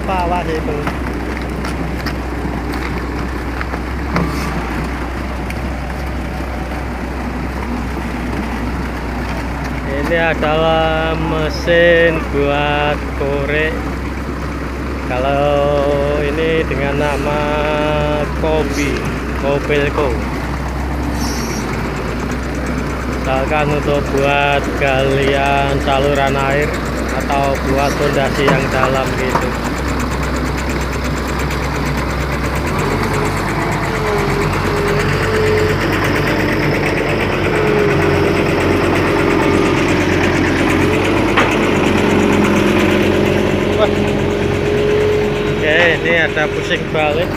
apa awas itu. Ini adalah mesin buat korek. Kalau ini dengan nama Kobelco. Misalkan untuk buat galian saluran air atau buat fondasi yang dalam gitu. Oke, ini ada pusing balik.